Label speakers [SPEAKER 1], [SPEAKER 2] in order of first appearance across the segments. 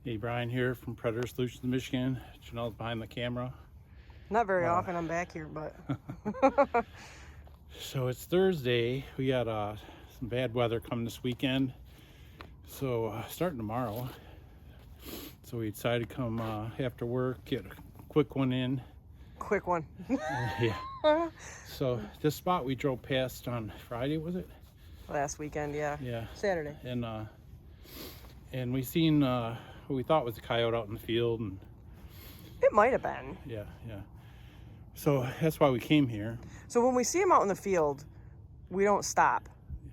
[SPEAKER 1] Hey, Brian here from Predator Solutions Michigan. Janelle's behind the camera.
[SPEAKER 2] Not very often I'm back here, but.
[SPEAKER 1] So it's Thursday. We got some bad weather coming this weekend. So starting tomorrow. So we decided to come after work, get a quick one in.
[SPEAKER 2] Quick one.
[SPEAKER 1] Yeah. So this spot we drove past on Friday, was it?
[SPEAKER 2] Last weekend, yeah.
[SPEAKER 1] Yeah.
[SPEAKER 2] Saturday.
[SPEAKER 1] And we seen what we thought was a coyote out in the field, and
[SPEAKER 2] It might have been.
[SPEAKER 1] yeah. So that's why we came here.
[SPEAKER 2] So when we see them out in the field, we don't stop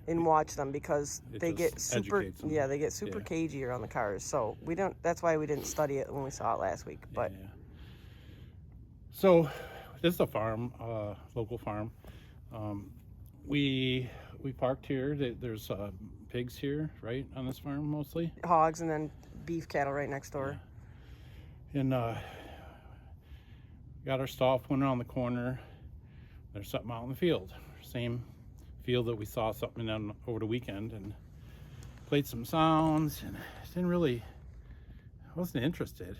[SPEAKER 2] and watch them because
[SPEAKER 1] It
[SPEAKER 2] they get
[SPEAKER 1] just
[SPEAKER 2] super.
[SPEAKER 1] educates them.
[SPEAKER 2] Yeah, they get super
[SPEAKER 1] Yeah.
[SPEAKER 2] cagey around the cars. So we don't. That's why we didn't study it when we saw it last week. But
[SPEAKER 1] Yeah. So this is a farm, local farm. We parked here. There's pigs here, right, on this farm mostly.
[SPEAKER 2] hogs and then beef cattle right next door.
[SPEAKER 1] Yeah. And got our stop, went around the corner. There's something out in the field. Same field that we saw something on over the weekend, and played some sounds, and wasn't interested.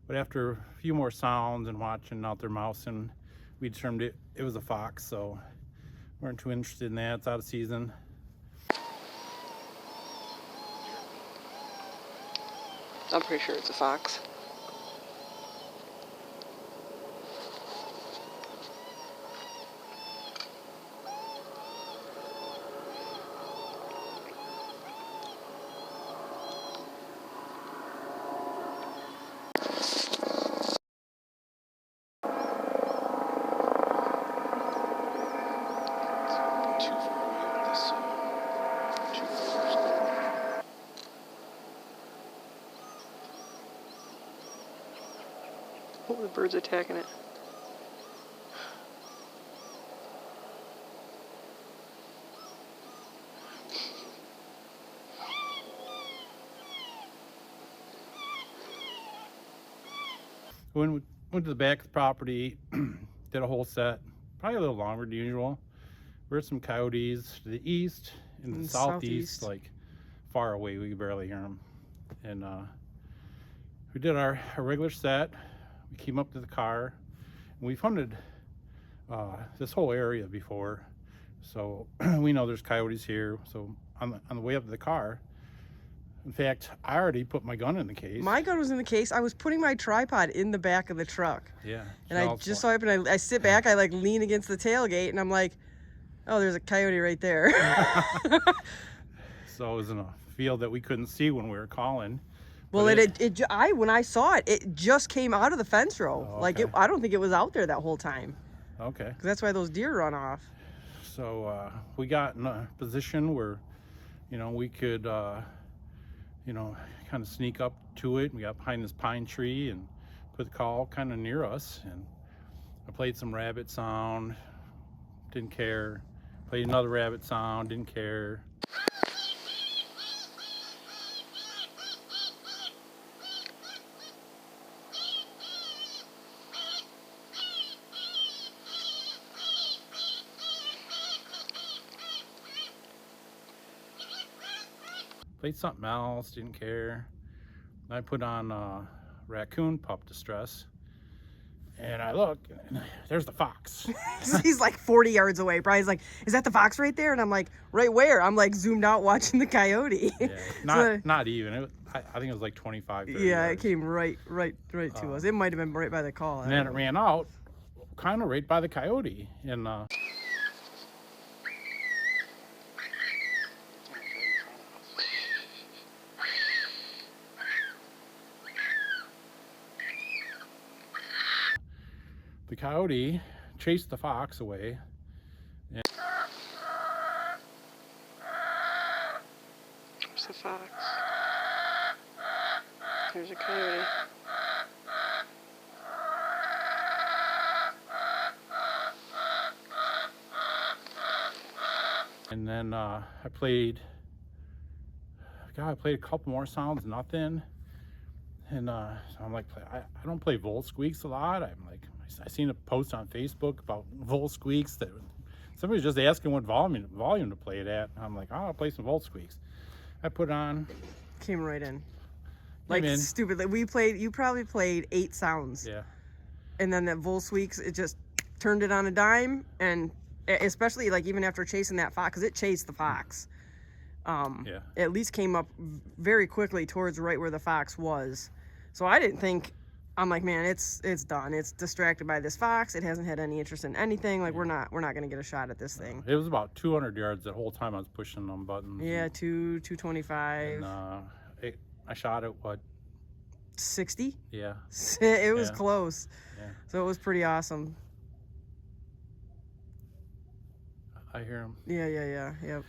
[SPEAKER 1] But after a few more sounds and watching out their mousing, we determined it was a fox, so weren't too interested in that. It's out of season.
[SPEAKER 2] I'm pretty sure it's a fox. Oh, the bird's attacking it.
[SPEAKER 1] Went to the back of the property, did a whole set, probably a little longer than usual. We heard some coyotes to the east and the southeast, like far away. We could barely hear them. And we did our regular set. We came up to the car, and we've hunted this whole area before, so we know there's coyotes here. So on the way up to the car, in fact, I already put my gun in the case.
[SPEAKER 2] My gun was in the case. I was putting my tripod in the back of the truck.
[SPEAKER 1] Yeah.
[SPEAKER 2] And I just so happened, I sit back, I like lean against the tailgate, and I'm like, oh, there's a coyote right there.
[SPEAKER 1] So it was in a field that we couldn't see when we were calling.
[SPEAKER 2] Well, when I saw it, it just came out of the fence row.
[SPEAKER 1] Oh,
[SPEAKER 2] Like,
[SPEAKER 1] okay.
[SPEAKER 2] I don't think it was out there that whole time.
[SPEAKER 1] Okay.
[SPEAKER 2] 'Cause that's why those deer run off.
[SPEAKER 1] So we got in a position where, we could, kind of sneak up to it. We got behind this pine tree and put the call kind of near us. And I played some rabbit sound, didn't care. Played another rabbit sound, didn't care. Played something else, didn't care. I put on raccoon pup distress, and I look, and there's the fox.
[SPEAKER 2] He's like 40 yards away. Brian's like, is that the fox right there? And I'm like, right where? I'm like zoomed out watching the coyote.
[SPEAKER 1] Yeah, not even. I think it was like 25, 30
[SPEAKER 2] Yeah,
[SPEAKER 1] yards.
[SPEAKER 2] it came right to us. It might have been right by the call.
[SPEAKER 1] And then it ran out, kind of right by the coyote. And the coyote chased the fox away.
[SPEAKER 2] There's a fox. There's a coyote.
[SPEAKER 1] And then I played a couple more sounds, nothing. And so I'm like, I don't play vole squeaks a lot. I'm like, I seen a post on Facebook about vole squeaks that somebody's just asking what volume to play it at. I'm like, oh, I'll play some vole squeaks. I put it on.
[SPEAKER 2] Came right in. Like
[SPEAKER 1] Amen.
[SPEAKER 2] stupid. Like you probably played 8 sounds.
[SPEAKER 1] Yeah.
[SPEAKER 2] And then that Volkswagen, it just turned it on a dime, and especially like even after chasing that fox, because it chased the fox.
[SPEAKER 1] Yeah.
[SPEAKER 2] It at least came up very quickly towards right where the fox was. So I didn't think. I'm like, man, it's done. It's distracted by this fox. It hasn't had any interest in anything. Like we're not gonna get a shot at this thing.
[SPEAKER 1] It was about 200 yards the whole time I was pushing them buttons.
[SPEAKER 2] Yeah, 225.
[SPEAKER 1] And I shot it, what?
[SPEAKER 2] 60.
[SPEAKER 1] Yeah.
[SPEAKER 2] It was close.
[SPEAKER 1] Yeah.
[SPEAKER 2] So it was pretty awesome.
[SPEAKER 1] I hear him.
[SPEAKER 2] Yeah. Yep.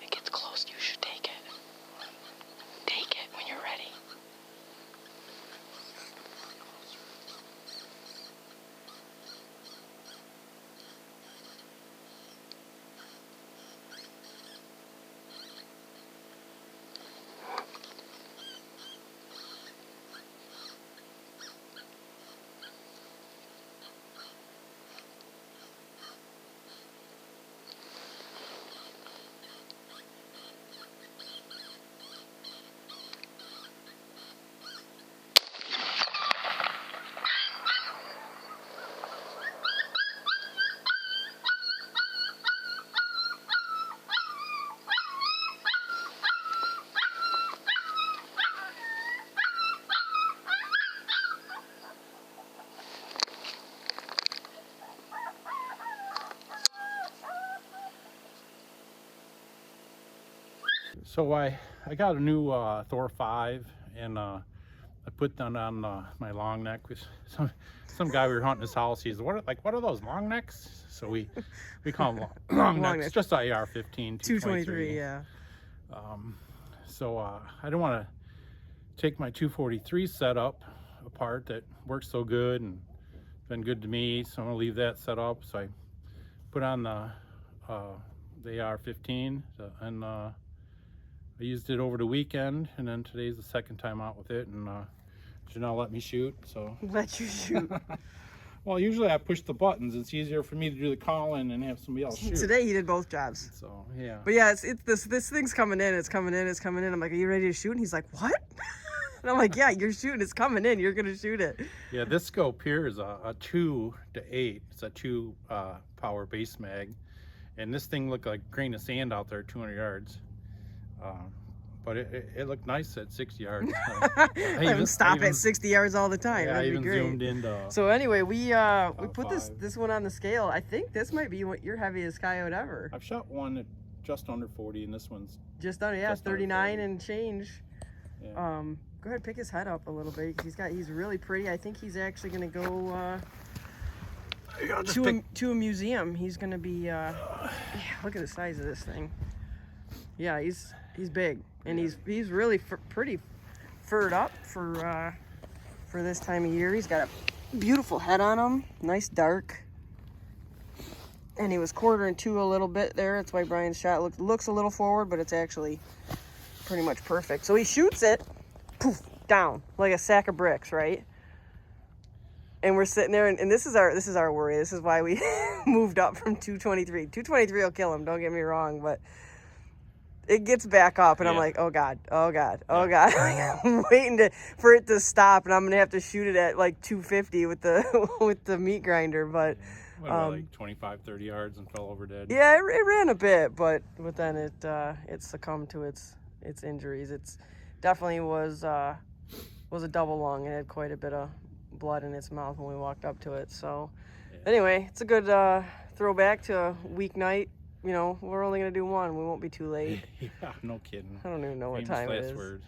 [SPEAKER 2] It gets close. You should take it. Take it when you're ready.
[SPEAKER 1] So I got a new Thor 5, and I put that on my long neck. With some guy we were hunting his house. He's what are those long necks? So we call them long necks.
[SPEAKER 2] necks.
[SPEAKER 1] Just IR-15
[SPEAKER 2] 223. Yeah.
[SPEAKER 1] So I don't want to take my 243 setup apart that works so good and been good to me. So I'm gonna leave that set up. So I put on the AR-15 and I used it over the weekend, and then today's the second time out with it, and Janelle let me shoot. So
[SPEAKER 2] Let you shoot.
[SPEAKER 1] well, usually I push the buttons. It's easier for me to do the calling and have somebody else shoot.
[SPEAKER 2] Today he did both jobs.
[SPEAKER 1] So yeah.
[SPEAKER 2] But yeah, it's this thing's coming in. It's coming in. I'm like, are you ready to shoot? And he's like, what? And I'm like, yeah, you're shooting. It's coming in. You're gonna shoot it.
[SPEAKER 1] Yeah, this scope here is a 2 to 8. It's a 2 power base mag, and this thing looked like a grain of sand out there, 200 yards. But it looked nice at 60 yards.
[SPEAKER 2] I even stop at 60 yards all the time.
[SPEAKER 1] Yeah,
[SPEAKER 2] That'd
[SPEAKER 1] I even
[SPEAKER 2] be great.
[SPEAKER 1] zoomed into.
[SPEAKER 2] So anyway, we put
[SPEAKER 1] 5.
[SPEAKER 2] this one on the scale. I think this might be your heaviest coyote ever.
[SPEAKER 1] I've shot one at just under 40, and this one's
[SPEAKER 2] Just under, yeah,
[SPEAKER 1] just under
[SPEAKER 2] 39
[SPEAKER 1] 40.
[SPEAKER 2] and change.
[SPEAKER 1] Yeah.
[SPEAKER 2] Go ahead, pick his head up a little bit. He's really pretty. I think he's actually gonna go to a museum. He's gonna be yeah, look at the size of this thing. Yeah, he's big, and he's really pretty furred up for this time of year. He's got a beautiful head on him, nice dark. And he was quartering to a little bit there. That's why Brian's shot looks a little forward, but it's actually pretty much perfect. So he shoots it, poof, down like a sack of bricks, right? And we're sitting there, and this is our worry. This is why we moved up from 223. 223 will kill him. Don't get me wrong, but it gets back up, and I'm like, oh God. I'm waiting for it to stop, and I'm gonna have to shoot it at like 250 with the meat grinder, but.
[SPEAKER 1] What about like 25, 30 yards and fell over dead?
[SPEAKER 2] Yeah, it ran a bit, but then it succumbed to its injuries. It's definitely was a double lung and had quite a bit of blood in its mouth when we walked up to it. So anyway, it's a good throwback to a weeknight. You know, we're only gonna do one. We won't be too late.
[SPEAKER 1] Yeah, no kidding.
[SPEAKER 2] I don't even know what
[SPEAKER 1] Famous
[SPEAKER 2] time it
[SPEAKER 1] last
[SPEAKER 2] is.
[SPEAKER 1] words.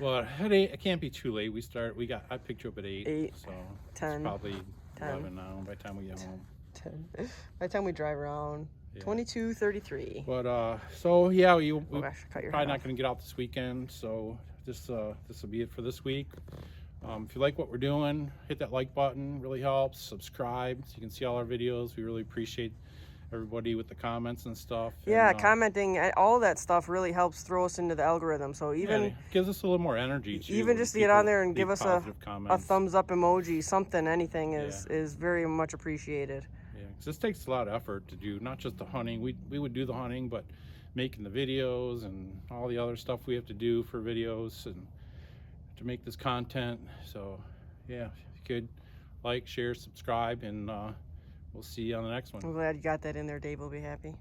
[SPEAKER 1] Well, at 8, it can't be too late. I picked you up at 8. So
[SPEAKER 2] 10.
[SPEAKER 1] It's probably
[SPEAKER 2] 10.
[SPEAKER 1] 11 now by the time we get home.
[SPEAKER 2] 10. By the time we drive around, 22:33.
[SPEAKER 1] But so yeah, we
[SPEAKER 2] Oh gosh, cut your
[SPEAKER 1] probably
[SPEAKER 2] head
[SPEAKER 1] not
[SPEAKER 2] off.
[SPEAKER 1] going to get out this weekend. So this will be it for this week. If you like what we're doing, hit that like button, really helps. Subscribe so you can see all our videos. We really appreciate everybody with the comments and stuff.
[SPEAKER 2] Yeah,
[SPEAKER 1] And,
[SPEAKER 2] commenting, all that stuff really helps throw us into the algorithm. So even
[SPEAKER 1] it gives us a little more energy too.
[SPEAKER 2] even just to get on there and give us a thumbs up emoji, something, anything is very much appreciated.
[SPEAKER 1] Yeah, 'cause this takes a lot of effort to do, not just the hunting. We would do the hunting, but making the videos and all the other stuff we have to do for videos and to make this content. So yeah, if you could like, share, subscribe, and we'll see you on the next one.
[SPEAKER 2] I'm glad you got that in there. Dave will be happy.